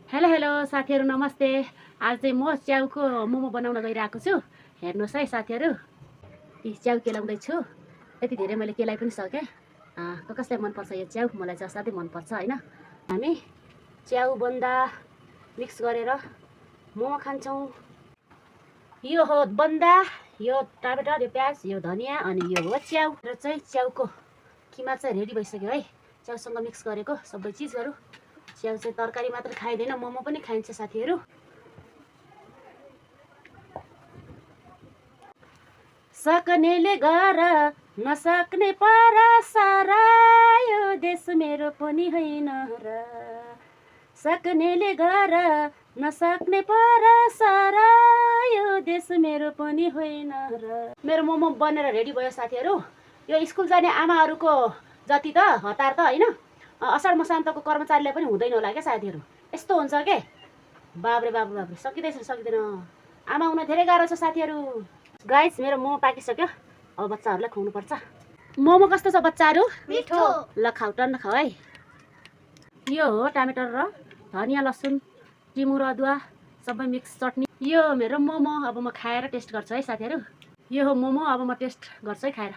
Hello hello साथीहरू नमस्ते। आज चाहिँ म च्याउको मोमो बनाउन गइरहेको छु। हेर्नुहोस् है साथीहरू, यी च्याउ केलाउँदैछु। यति धेरै मैले केलाइ पनि सकेँ। कसलाई मनपर्छ यो च्याउ? मलाई चाहिँ असाध्यै मनपर्छ होइन। हामी च्याउ बन्दा मिक्स गरेर मोमो खान्छौँ। यो हो बन्दा, यो टमाटर, यो प्याज, यो धनियाँ अनि यो हो च्याउ। र चाहिँ च्याउको किमा चाहिँ रेडी भइसक्यो है। च्याउसँग मिक्स गरेको सबै चिजहरू। च्याउ चाहिँ तरकारी मात्र खाइँदैन, मोमो पनि खाइन्छ साथीहरू। सक्नेले गर नसक्ने पर सारा यो देश मेरो पनि होइन र। सक्नेले गर नसक्ने पर सारा यो देश मेरो पनि होइन र। मेरो मोमो बनेर रेडी भयो साथीहरू। यो स्कुल जाने आमाहरूको जति त हतार त होइन, असाढ मसान्तको कर्मचारीलाई पनि हुँदैन होला क्या साथीहरू। यस्तो हुन्छ के, बाब्रे बाब्रे बाब्रे, सकिँदैन। आमा हुन धेरै गाह्रो छ साथीहरू। गाइस, मेरो मोमो पाकिसक्यो। अब बच्चाहरूलाई खुवाउनु पर्छ। मोमो कस्तो छ बच्चाहरू? मिठो। ल खाऊ, टन्न खाऊ है। यो हो टमाटर र धनियाँ, लसुन, टिमुर, अदुवा सबै मिक्स चटनी। यो मेरो मोमो। अब म खाएर टेस्ट गर्छु है साथीहरू। यो हो मोमो, अब म टेस्ट गर्छु है खाएर।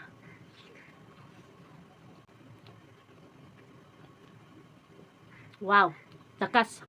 वाउ, झक्कास।